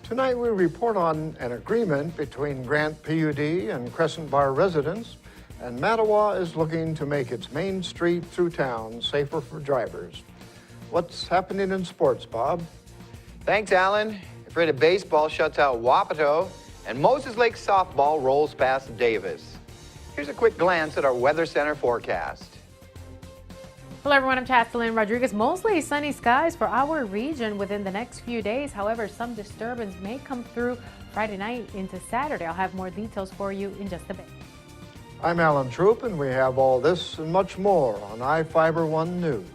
Tonight we report on an agreement between Grant PUD and Crescent Bar residents, and Mattawa is looking to make its main street through town safer for drivers. What's happening in sports, Bob? Thanks, Alan. Afraid of baseball shuts out Wapato, and Moses Lake softball rolls past Davis. Here's a quick glance at our Weather Center forecast. Hello everyone, I'm Chasteline Rodriguez. Mostly sunny skies for our region within the next few days. However, some disturbance may come through Friday night into Saturday. I'll have more details for you in just a bit. I'm Alan Troop, and we have all this and much more on iFiber One News.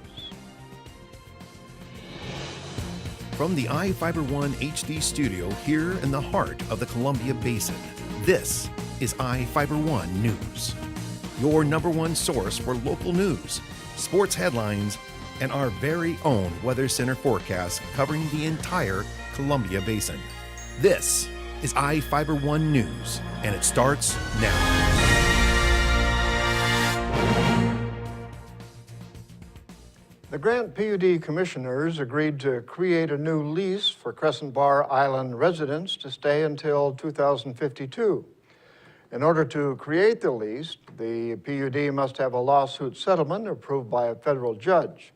From the iFiber One HD studio here in the heart of the Columbia Basin, this is iFiber One News, your #1 source for local news, sports headlines, and our very own Weather Center forecast covering the entire Columbia Basin. This is iFiber One News, and it starts now. The Grant PUD commissioners agreed to create a new lease for Crescent Bar Island residents to stay until 2052. In order to create the lease, the PUD must have a lawsuit settlement approved by a federal judge.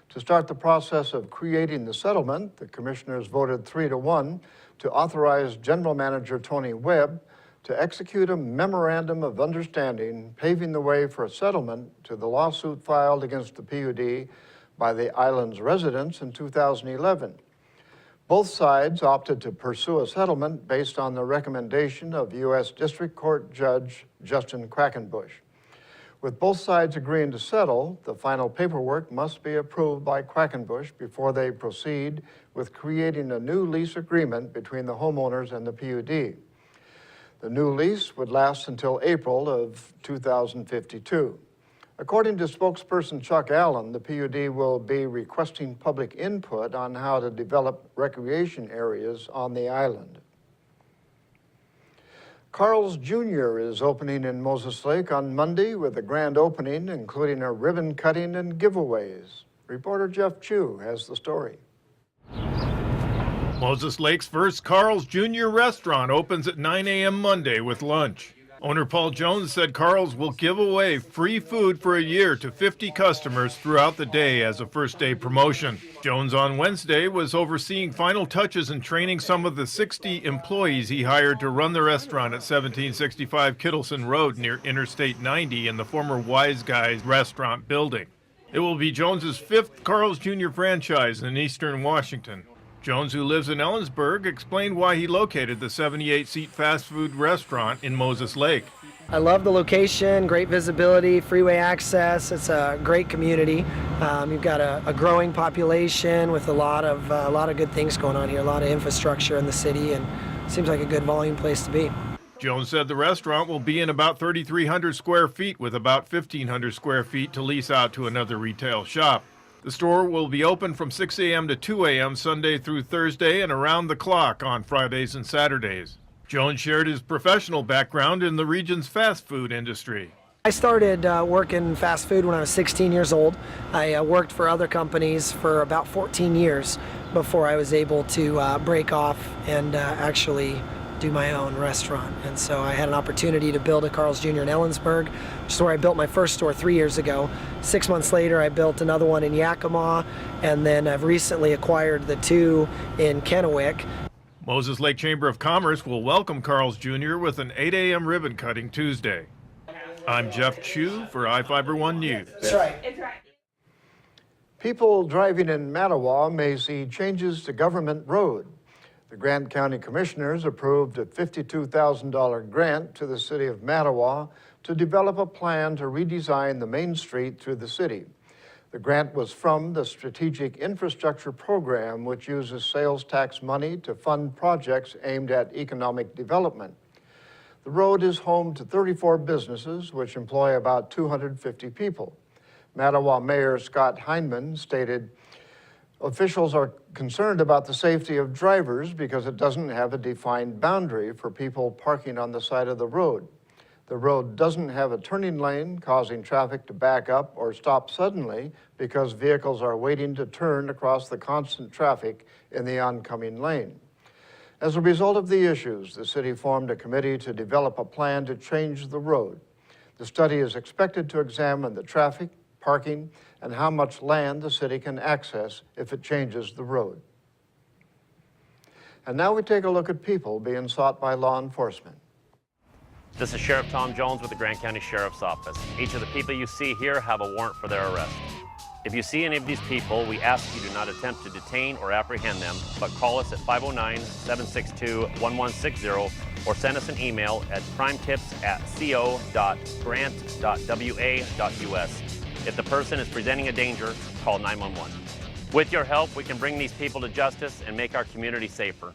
To start the process of creating the settlement, the commissioners voted 3-1 to authorize General Manager Tony Webb to execute a memorandum of understanding paving the way for a settlement to the lawsuit filed against the PUD by the island's residents in 2011. Both sides opted to pursue a settlement based on the recommendation of U.S. District Court Judge Justin Quackenbush. With both sides agreeing to settle, the final paperwork must be approved by Quackenbush before they proceed with creating a new lease agreement between the homeowners and the PUD. The new lease would last until April of 2052. According to spokesperson Chuck Allen, the PUD will be requesting public input on how to develop recreation areas on the island. Carl's Jr. is opening in Moses Lake on Monday with a grand opening, including a ribbon cutting and giveaways. Reporter Jeff Chu has the story. Moses Lake's first Carl's Jr. restaurant opens at 9 a.m. Monday with lunch. Owner Paul Jones said Carl's will give away free food for a year to 50 customers throughout the day as a first-day promotion. Jones on Wednesday was overseeing final touches and training some of the 60 employees he hired to run the restaurant at 1765 Kittleson Road near Interstate 90 in the former Wise Guys restaurant building. It will be Jones's 5th Carl's Jr. franchise in Eastern Washington. Jones, who lives in Ellensburg, explained why he located the 78-seat fast food restaurant in Moses Lake. I love the location, great visibility, freeway access. It's a great community. You've got a growing population with a lot of good things going on here, a lot of infrastructure in the city, and seems like a good volume place to be. Jones said the restaurant will be in about 3,300 square feet with about 1,500 square feet to lease out to another retail shop. The store will be open from 6 a.m. to 2 a.m. Sunday through Thursday and around the clock on Fridays and Saturdays. Jones shared his professional background in the region's fast food industry. I started working fast food when I was 16 years old. I worked for other companies for about 14 years before I was able to break off and actually do my own restaurant. And so I had an opportunity to build a Carl's Jr. in Ellensburg, which is where I built my first store 3 years ago. 6 months later, I built another one in Yakima, and then I've recently acquired the 2 in Kennewick. Moses Lake Chamber of Commerce will welcome Carl's Jr. with an 8 a.m. ribbon cutting Tuesday. I'm Jeff Chu for iFiber One News. That's right. People driving in Mattawa may see changes to Government Road. The Grant County Commissioners approved a $52,000 grant to the city of Mattawa to develop a plan to redesign the main street through the city. The grant was from the Strategic Infrastructure Program, which uses sales tax money to fund projects aimed at economic development. The road is home to 34 businesses, which employ about 250 people. Mattawa Mayor Scott Heineman stated, "Officials are concerned about the safety of drivers because it doesn't have a defined boundary for people parking on the side of the road. The road doesn't have a turning lane, causing traffic to back up or stop suddenly because vehicles are waiting to turn across the constant traffic in the oncoming lane." As a result of the issues, the city formed a committee to develop a plan to change the road. The study is expected to examine the traffic, parking, and how much land the city can access if it changes the road. And now we take a look at people being sought by law enforcement. This is Sheriff Tom Jones with the Grant County Sheriff's Office. Each of the people you see here have a warrant for their arrest. If you see any of these people, we ask you do not attempt to detain or apprehend them, but call us at 509-762-1160 or send us an email at crimetips@co.grant.wa.us. If the person is presenting a danger, call 911. With your help, we can bring these people to justice and make our community safer.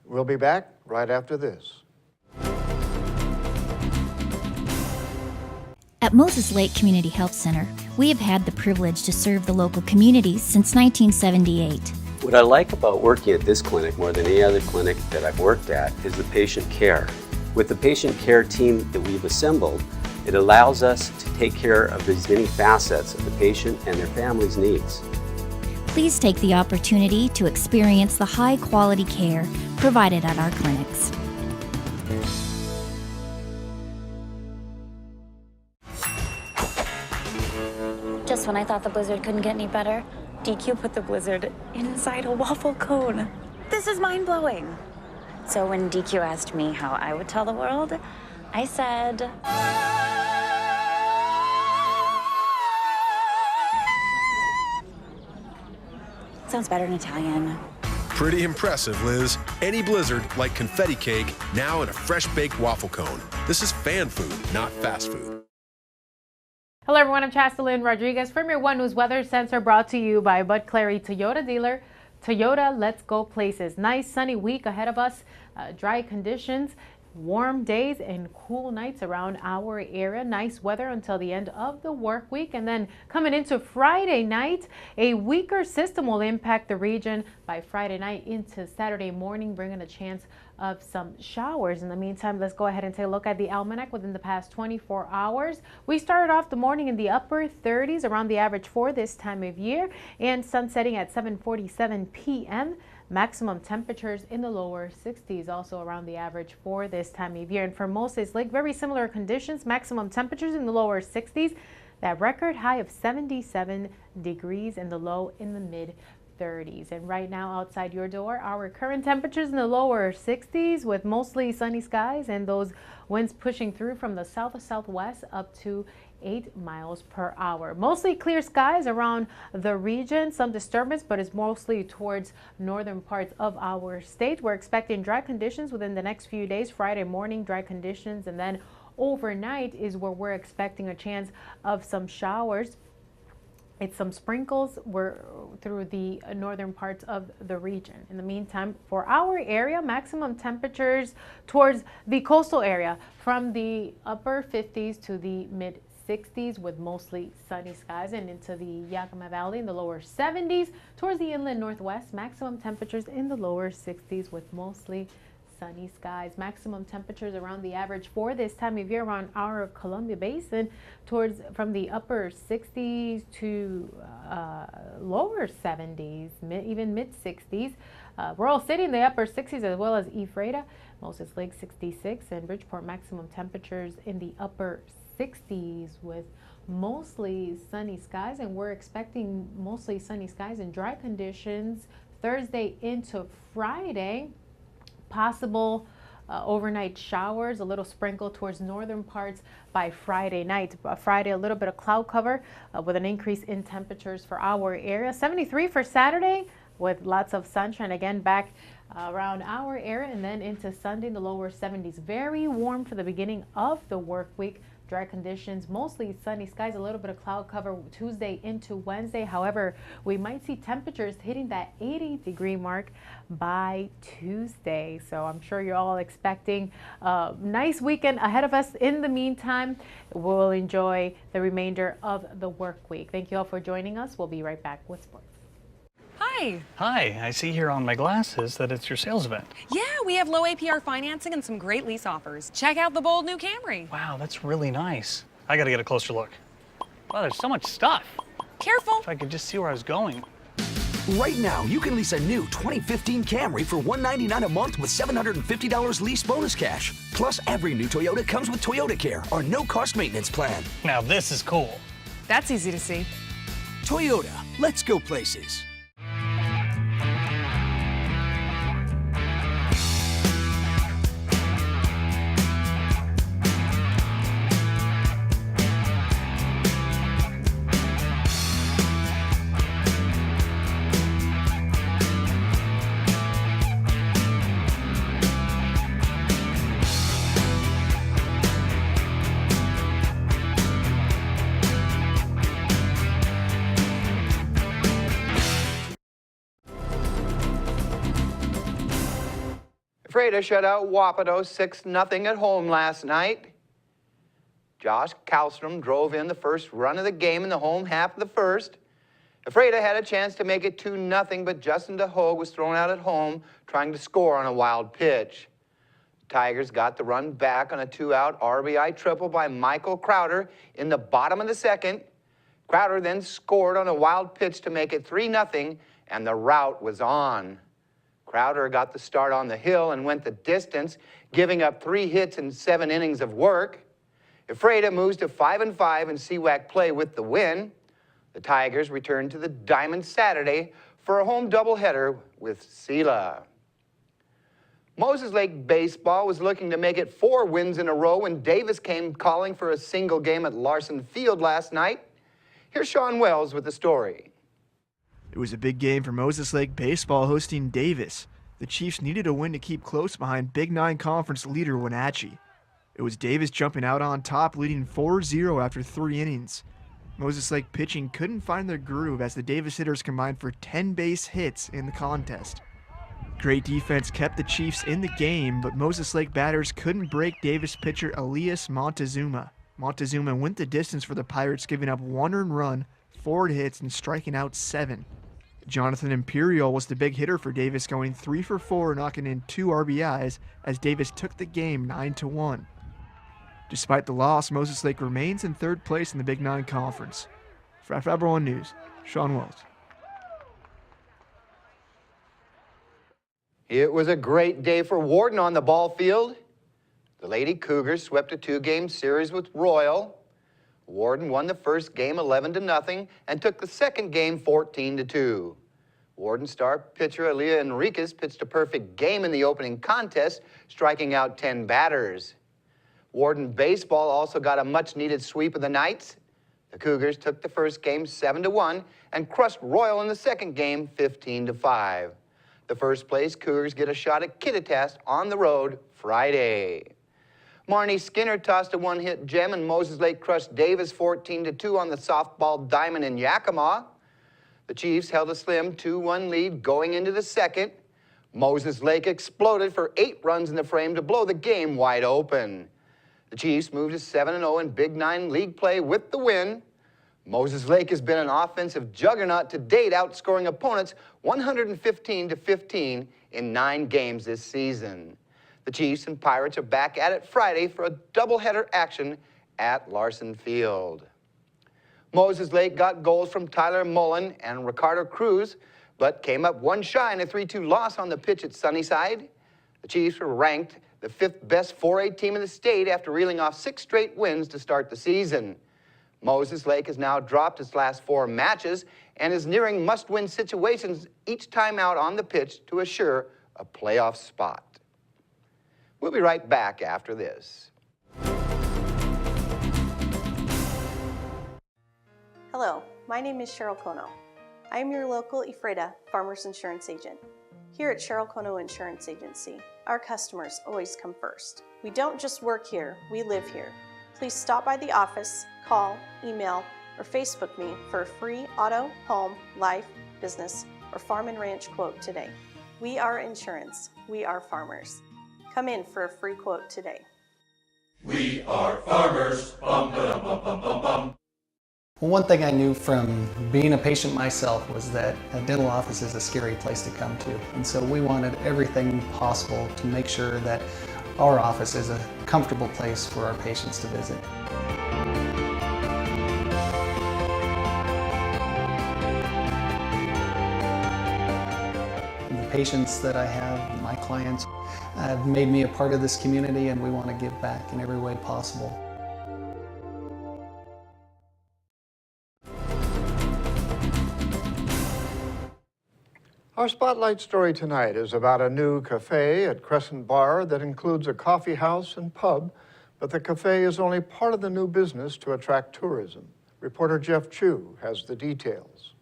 We'll be back right after this. At Moses Lake Community Health Center, we have had the privilege to serve the local communities since 1978. What I like about working at this clinic more than any other clinic that I've worked at is the patient care. With the patient care team that we've assembled, it allows us to take care of as many facets of the patient and their family's needs. Please take the opportunity to experience the high-quality care provided at our clinics. Just when I thought the blizzard couldn't get any better, DQ put the blizzard inside a waffle cone. This is mind-blowing. So when DQ asked me how I would tell the world, I said... Sounds better in Italian. Pretty impressive, Liz. Any blizzard, like confetti cake, now in a fresh baked waffle cone. This is fan food, not fast food. Hello everyone, I'm Chastelyn Rodriguez from your One News Weather Center, brought to you by Bud Clary Toyota dealer. Toyota, let's go places. Nice sunny week ahead of us, dry conditions, warm days and cool nights around our area. Nice weather until the end of the work week, and then coming into Friday night, a weaker system will impact the region by Friday night into Saturday morning, bringing a chance of some showers. In the meantime, let's go ahead and take a look at the almanac within the past 24 hours. We started off the morning in the upper 30s, around the average for this time of year, and sun setting at 7:47 p.m. Maximum temperatures in the lower 60s, also around the average for this time of year. And for Moses Lake, very similar conditions, maximum temperatures in the lower 60s, that record high of 77 degrees, and the low in the mid 30s. And right now outside your door, our current temperatures in the lower 60s with mostly sunny skies and those winds pushing through from the south to southwest up to 8 miles per hour. Mostly clear skies around the region, some disturbance, but it's mostly towards northern parts of our state. We're expecting dry conditions within the next few days. Friday morning, dry conditions, and then overnight is where we're expecting a chance of some showers. It's some sprinkles through the northern parts of the region. In the meantime, for our area, maximum temperatures towards the coastal area from the upper 50s to the mid 60s with mostly sunny skies, and into the Yakima Valley in the lower 70s. Towards the inland northwest, maximum temperatures in the lower 60s with mostly sunny skies. Maximum temperatures around the average for this time of year around our Columbia Basin, towards from the upper 60s to lower 70s, even mid 60s. Royal City in the upper 60s, as well as Ephrata, Moses Lake 66, and Bridgeport maximum temperatures in the upper 60s with mostly sunny skies. And we're expecting mostly sunny skies and dry conditions Thursday into Friday. Possible overnight showers, a little sprinkle towards northern parts by Friday night. Friday, a little bit of cloud cover with an increase in temperatures for our area. 73 for Saturday with lots of sunshine again back around our area, and then into Sunday in the lower 70s. Very warm for the beginning of the work week. Dry conditions, mostly sunny skies, a little bit of cloud cover Tuesday into Wednesday. However, we might see temperatures hitting that 80-degree mark by Tuesday. So I'm sure you're all expecting a nice weekend ahead of us. In the meantime, we'll enjoy the remainder of the work week. Thank you all for joining us. We'll be right back with sports. Hi. Hi, I see here on my glasses that it's your sales event. Yeah, we have low APR financing and some great lease offers. Check out the bold new Camry. Wow, that's really nice. I gotta get a closer look. Wow, there's so much stuff. Careful. If I could just see where I was going. Right now, you can lease a new 2015 Camry for $199 a month with $750 lease bonus cash. Plus, every new Toyota comes with Toyota Care, our no-cost maintenance plan. Now this is cool. That's easy to see. Toyota, let's go places. Ephrata shut out Wapato 6-0 at home last night. Josh Kallstrom drove in the first run of the game in the home half of the first. Ephrata had a chance to make it 2-0, but Justin DeHogue was thrown out at home trying to score on a wild pitch. The Tigers got the run back on a 2-out RBI triple by Michael Crowder in the bottom of the second. Crowder then scored on a wild pitch to make it 3-0, and the rout was on. Crowder got the start on the hill and went the distance, giving up 3 hits in 7 innings of work. Ephrata moves to 5-5 in CWAC play with the win. The Tigers return to the Diamond Saturday for a home doubleheader with Sela. Moses Lake Baseball was looking to make it 4 wins in a row when Davis came calling for a single game at Larson Field last night. Here's Sean Wells with the story. It was a big game for Moses Lake Baseball hosting Davis. The Chiefs needed a win to keep close behind Big 9 Conference leader Wenatchee. It was Davis jumping out on top, leading 4-0 after 3 innings. Moses Lake pitching couldn't find their groove as the Davis hitters combined for 10 base hits in the contest. Great defense kept the Chiefs in the game, but Moses Lake batters couldn't break Davis pitcher Elias Montezuma. Montezuma went the distance for the Pirates, giving up 1 earned run, 4 hits, and striking out 7. Jonathan Imperial was the big hitter for Davis, going 3 for 4, knocking in 2 RBIs as Davis took the game 9-1. Despite the loss, Moses Lake remains in 3rd place in the Big 9 Conference. For Fiber One News, Sean Wells. It was a great day for Warden on the ball field. The Lady Cougars swept a 2-game series with Royal. Warden won the first game 11-0 and took the second game 14-2. Warden star pitcher Aaliyah Enriquez pitched a perfect game in the opening contest, striking out 10 batters. Warden baseball also got a much-needed sweep of the Knights. The Cougars took the first game 7-1 and crushed Royal in the second game 15-5. The first place Cougars get a shot at Kittitas on the road Friday. Marnie Skinner tossed a 1-hit gem, and Moses Lake crushed Davis 14-2 on the softball diamond in Yakima. The Chiefs held a slim 2-1 lead going into the second. Moses Lake exploded for 8 runs in the frame to blow the game wide open. The Chiefs moved to 7-0 in Big 9 league play with the win. Moses Lake has been an offensive juggernaut to date, outscoring opponents 115-15 in 9 games this season. The Chiefs and Pirates are back at it Friday for a doubleheader action at Larson Field. Moses Lake got goals from Tyler Mullen and Ricardo Cruz, but came up 1 shy in a 3-2 loss on the pitch at Sunnyside. The Chiefs were ranked the 5th best 4A team in the state after reeling off 6 straight wins to start the season. Moses Lake has now dropped its last 4 matches and is nearing must-win situations each time out on the pitch to assure a playoff spot. We'll be right back after this. Hello, my name is Cheryl Kono. I am your local Ephrata Farmers Insurance Agent. Here at Cheryl Kono Insurance Agency, our customers always come first. We don't just work here, we live here. Please stop by the office, call, email, or Facebook me for a free auto, home, life, business, or farm and ranch quote today. We are insurance. We are farmers. Come in for a free quote today. We are farmers. Bum, ba-dum, bum, bum, bum, bum. Well, one thing I knew from being a patient myself was that a dental office is a scary place to come to. And so we wanted everything possible to make sure that our office is a comfortable place for our patients to visit. patients that I have, my clients, have made me a part of this community, and we want to give back in every way possible. Our spotlight story tonight is about a new cafe at Crescent Bar that includes a coffee house and pub, but the cafe is only part of the new business to attract tourism. Reporter Jeff Chu has the details.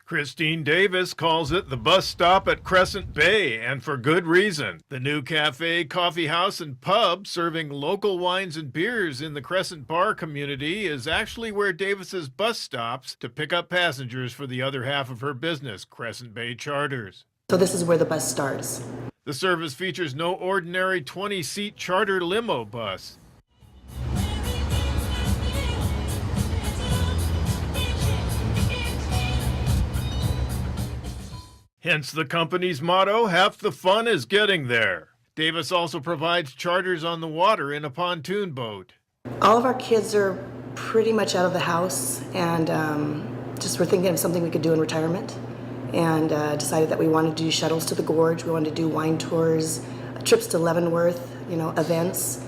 Christine Davis calls it the bus stop at Crescent Bay, and for good reason. The new cafe, coffee house, and pub serving local wines and beers in the Crescent Bar community is actually where Davis's bus stops to pick up passengers for the other half of her business, Crescent Bay Charters. So this is where the bus starts. The service features no ordinary 20-seat charter limo bus. Hence the company's motto, half the fun is getting there. Davis also provides charters on the water in a pontoon boat. All of our kids are pretty much out of the house, and just we're thinking of something we could do in retirement, and decided that we wanted to do shuttles to the gorge, we wanted to do wine tours, trips to Leavenworth, events,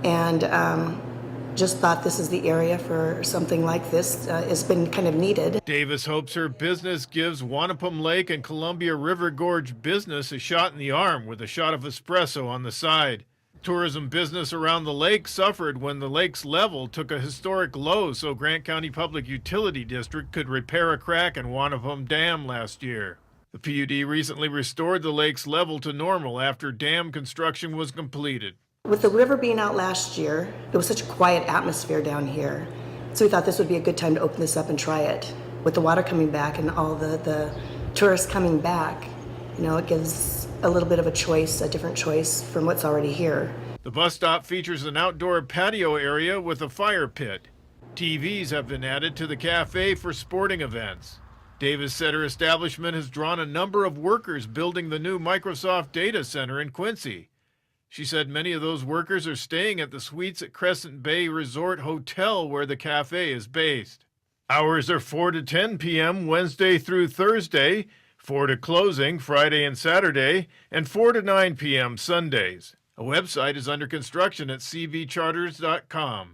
and just thought this is the area for something like this. It's been kind of needed. Davis hopes her business gives Wanapum Lake and Columbia River Gorge business a shot in the arm with a shot of espresso on the side. Tourism business around the lake suffered when the lake's level took a historic low so Grant County Public Utility District could repair a crack in Wanapum Dam last year. The PUD recently restored the lake's level to normal after dam construction was completed. With the river being out last year, it was such a quiet atmosphere down here. So we thought this would be a good time to open this up and try it. With the water coming back and all the tourists coming back, it gives a little bit of a choice, a different choice from what's already here. The bus stop features an outdoor patio area with a fire pit. TVs have been added to the cafe for sporting events. Davis said her establishment has drawn a number of workers building the new Microsoft data center in Quincy. She said many of those workers are staying at the suites at Crescent Bay Resort Hotel where the cafe is based. Hours are 4 to 10 p.m. Wednesday through Thursday, 4 to closing Friday and Saturday, and 4 to 9 p.m. Sundays. A website is under construction at cvcharters.com.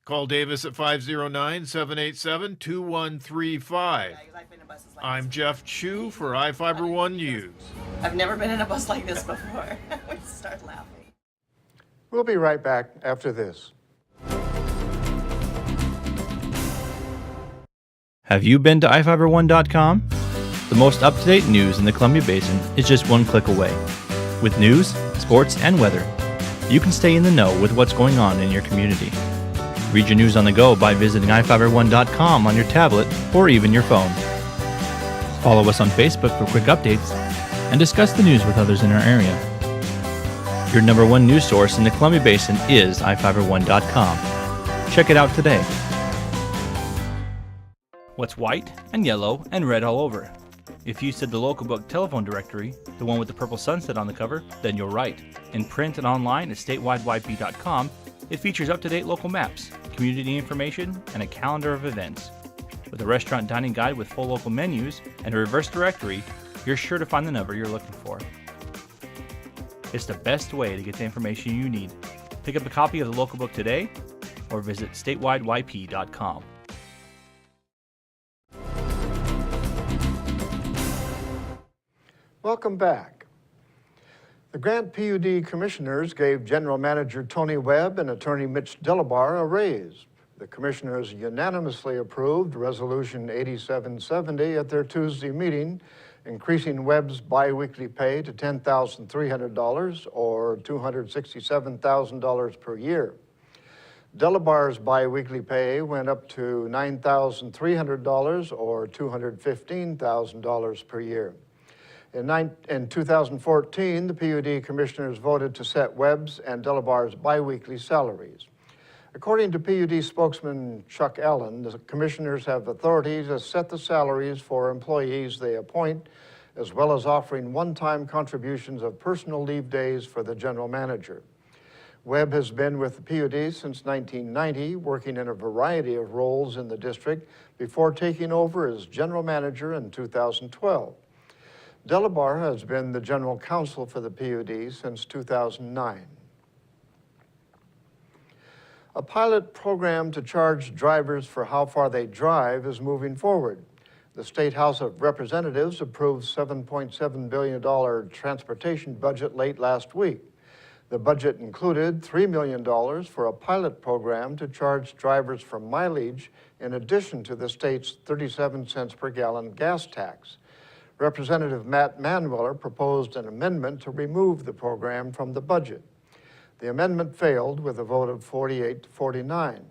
Call Davis at 509-787-2135. I'm Jeff Chu for iFiber One News. I've never been in a bus like this before. We start laughing. We'll be right back after this. Have you been to iFiber1.com? The most up-to-date news in the Columbia Basin is just one click away. With news, sports, and weather, you can stay in the know with what's going on in your community. Read your news on the go by visiting iFiber1.com on your tablet or even your phone. Follow us on Facebook for quick updates and discuss the news with others in our area. Your number one news source in the Columbia Basin is iFiber1.com. Check it out today. What's white and yellow and red all over? If you said the local book telephone directory, the one with the purple sunset on the cover, then you're right. In print and online at statewideyp.com, it features up-to-date local maps, community information, and a calendar of events. With a restaurant dining guide with full local menus and a reverse directory, you're sure to find the number you're looking for. It's the best way to get the information you need. Pick up a copy of the local book today or visit statewideyp.com. Welcome back. The Grant PUD Commissioners gave General Manager Tony Webb and Attorney Mitch Delabar a raise. The Commissioners unanimously approved Resolution 8770 at their Tuesday meeting, increasing Webb's biweekly pay to $10,300 or $267,000 per year. Delabar's biweekly pay went up to $9,300 or $215,000 per year. In 2014, the PUD Commissioners voted to set Webb's and Delabar's biweekly salaries. According to PUD spokesman Chuck Allen, the Commissioners have authority to set the salaries for employees they appoint, as well as offering one-time contributions of personal leave days for the General Manager. Webb has been with the PUD since 1990, working in a variety of roles in the district before taking over as general manager in 2012. Delabar has been the general counsel for the PUD since 2009. A pilot program to charge drivers for how far they drive is moving forward. The State House of Representatives approved $7.7 billion transportation budget late last week. The budget included $3 million for a pilot program to charge drivers for mileage in addition to the state's 37 cents per gallon gas tax. Representative Matt Manweller proposed an amendment to remove the program from the budget. The amendment failed with a vote of 48 to 49.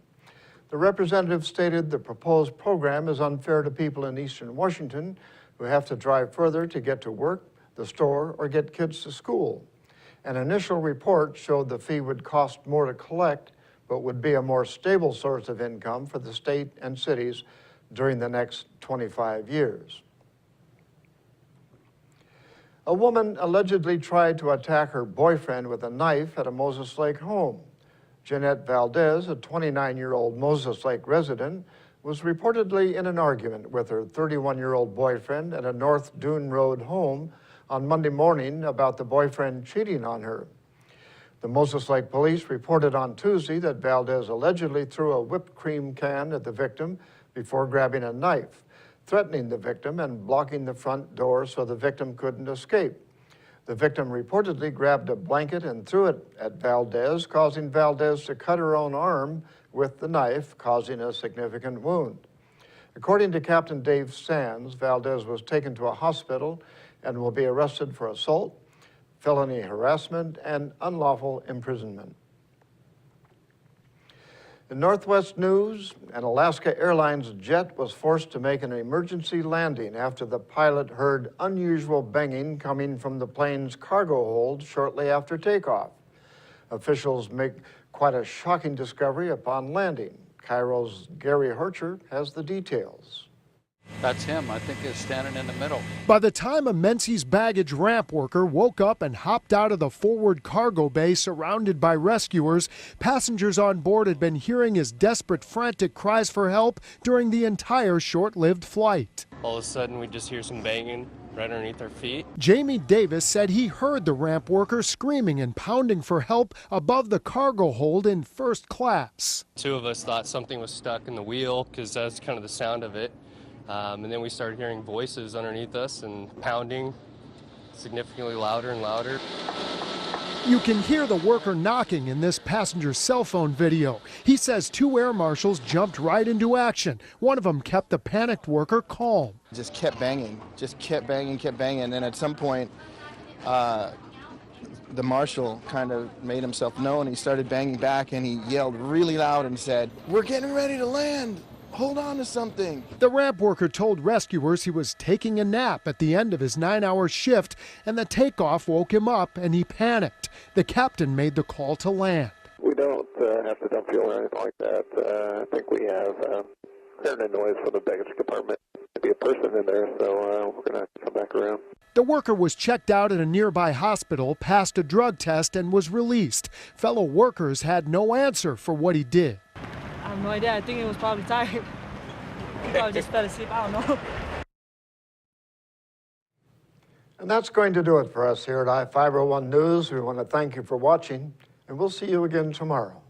The representative stated the proposed program is unfair to people in eastern Washington who have to drive further to get to work, the store, or get kids to school. An initial report showed the fee would cost more to collect, but would be a more stable source of income for the state and cities during the next 25 years. A woman allegedly tried to attack her boyfriend with a knife at a Moses Lake home. Jeanette Valdez, a 29-year-old Moses Lake resident, was reportedly in an argument with her 31-year-old boyfriend at a North Dune Road home on Monday morning about the boyfriend cheating on her. The Moses Lake police reported on Tuesday that Valdez allegedly threw a whipped cream can at the victim before grabbing a knife, threatening the victim and blocking the front door so the victim couldn't escape. The victim reportedly grabbed a blanket and threw it at Valdez, causing Valdez to cut her own arm with the knife, causing a significant wound. According to Captain Dave Sands, Valdez was taken to a hospital and will be arrested for assault, felony harassment, and unlawful imprisonment. In Northwest news, an Alaska Airlines jet was forced to make an emergency landing after the pilot heard unusual banging coming from the plane's cargo hold shortly after takeoff. Officials make quite a shocking discovery upon landing. Cairo's Gary Hercher has the details. That's him. I think he's standing in the middle. By the time a Menzies baggage ramp worker woke up and hopped out of the forward cargo bay surrounded by rescuers, passengers on board had been hearing his desperate, frantic cries for help during the entire short-lived flight. All of a sudden, we just hear some banging right underneath our feet. Jamie Davis said he heard the ramp worker screaming and pounding for help above the cargo hold in first class. Two of us thought something was stuck in the wheel because that's kind of the sound of it. And then we started hearing voices underneath us and pounding significantly louder and louder. You can hear the worker knocking in this passenger's cell phone video. He says two air marshals jumped right into action. One of them kept the panicked worker calm. Just kept banging. And then at some point, the marshal kind of made himself known. He started banging back and he yelled really loud and said, "We're getting ready to land. Hold on to something." The ramp worker told rescuers he was taking a nap at the end of his 9-hour shift, and the takeoff woke him up and he panicked. The captain made the call to land. We don't have to dump fuel or anything like that. I think we have heard a noise from the baggage compartment. Maybe a person in there, so we're going to come back around. The worker was checked out at a nearby hospital, passed a drug test, and was released. Fellow workers had no answer for what he did. I have no idea. I think he was probably tired. He probably just fell asleep. I don't know. And that's going to do it for us here at I-501 News. We want to thank you for watching, and we'll see you again tomorrow.